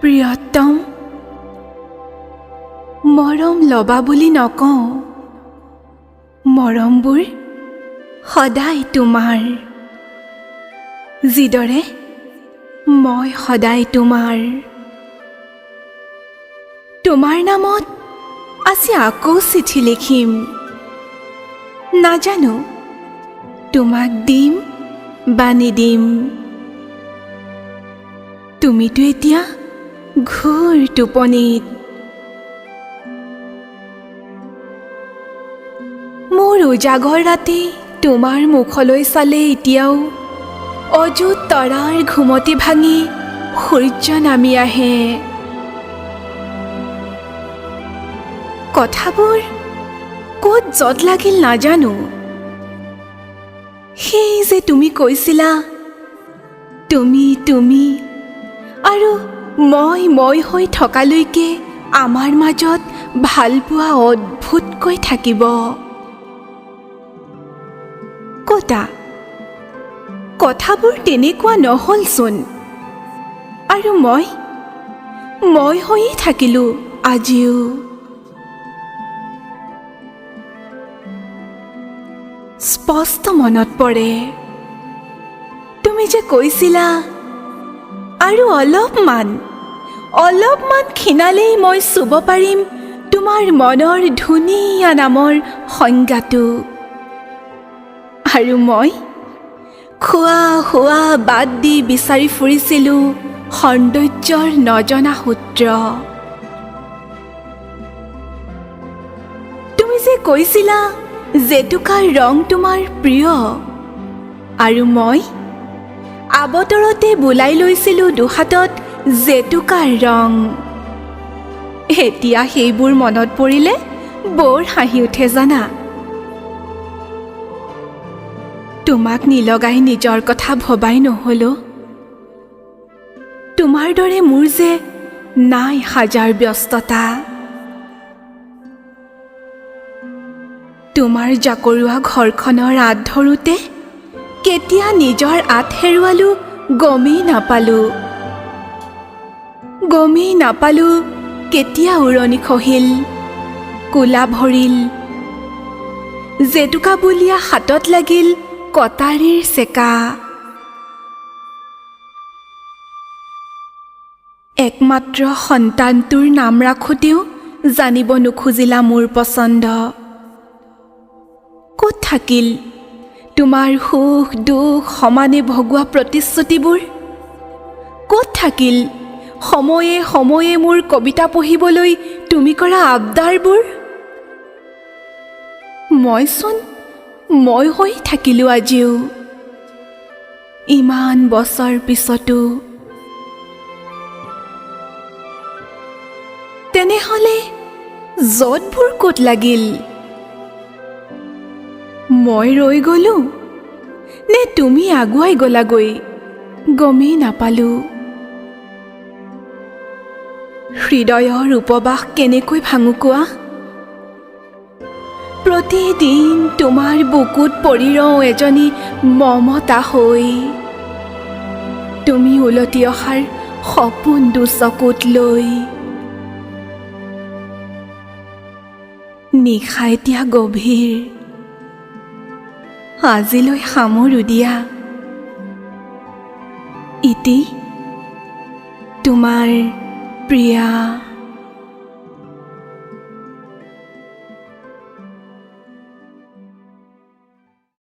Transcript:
প্ৰিয়তম মৰম লবা বুলি নকওঁ, মৰমবোৰ সদায় তোমাৰ। যিদৰে মই সদায় তোমাৰ। তোমাৰ নামত আজি আকৌ চিঠি লিখিম। নাজানো তোমাক দিম বা নিদিম। তুমিতো এতিয়া ঘোৰ টোপনিত। মোৰ উজাগৰ ৰাতি তোমাৰ মুখলৈ চালে এতিয়াও অযুত তৰাৰ ঘুমটি ভাঙি সূৰ্য নামি আহে। কথাবোৰ ক'ত যত লাগিল নাজানো। সেই যে তুমি কৈছিলা তুমি আৰু মই হৈ থকালৈকে আমাৰ মাজত ভালপোৱা অদ্ভুতকৈ থাকিব। কতা কথাবোৰ তেনেকুৱা নহলচোন। আৰু মই হৈয়ে থাকিলো আজিও। স্পষ্ট মনত পৰে তুমি যে কৈছিলা আৰু অলপমান ক্ষীণালেই মই চুব পাৰিম তোমাৰ মনৰ ধুনীয়া নামৰ সংজ্ঞাটো। আৰু মই খোৱা বাদ দি বিচাৰি ফুৰিছিলোঁ সৌন্দৰ্যৰ নজনা সূত্ৰ। তুমি যে কৈছিলা জেতুকাৰ ৰং তোমাৰ প্ৰিয়, আৰু মই আবতৰতে বোলাই লৈছিলোঁ দুহাতত জেতুকাৰ ৰং। এতিয়া সেইবোৰ মনত পৰিলে বৰ হাঁহি উঠে জানা। তোমাক নিলগাই নিজৰ কথা ভবাই নহলো। তোমাৰ দৰে মোৰ যে নাই হাজাৰ ব্যস্ততা। তোমাৰ জাকৰুৱা ঘৰখনৰ আঁত ধৰোঁতে কেতিয়া নিজৰ আঁত হেৰুৱালো গমেই নাপালো কেতিয়া উৰণি খহিল, কোলা ভৰিল, জেতুকা বুলীয়া হাতত লাগিল কটাৰীৰ চেকা। একমাত্ৰ সন্তানটোৰ নাম ৰাখোঁতেও জানিব নোখোজিলা মোৰ পচন্দ। ক'ত থাকিল তোমাৰ সুখ দুখ সমানে ভগোৱা প্ৰতিশ্ৰুতিবোৰ? ক'ত থাকিল সময়ে সময়ে মোৰ কবিতা পঢ়িবলৈ তুমি কৰা আবদাৰবোৰ? মই হৈ থাকিলোঁ আজিও, ইমান বছৰ পিছতো। তেনেহ'লে য'তবোৰ ক'ত লাগিল? মই ৰৈ গ'লো নে তুমি আগুৱাই গ'লাগৈ গমেই নাপালো। হৃদয়ৰ উপবাস কেনেকৈ ভাঙো কোৱা? প্ৰতিদিন তোমাৰ বুকুত পৰি ৰওঁ এজনী মমতা হৈ। তুমি উলটি অহাৰ সপোন দুচকুত লৈ। নিশা এতিয়া গভীৰ, আজিলৈ সামৰো দিয়া। ইতি তোমাৰ প্ৰিয়া।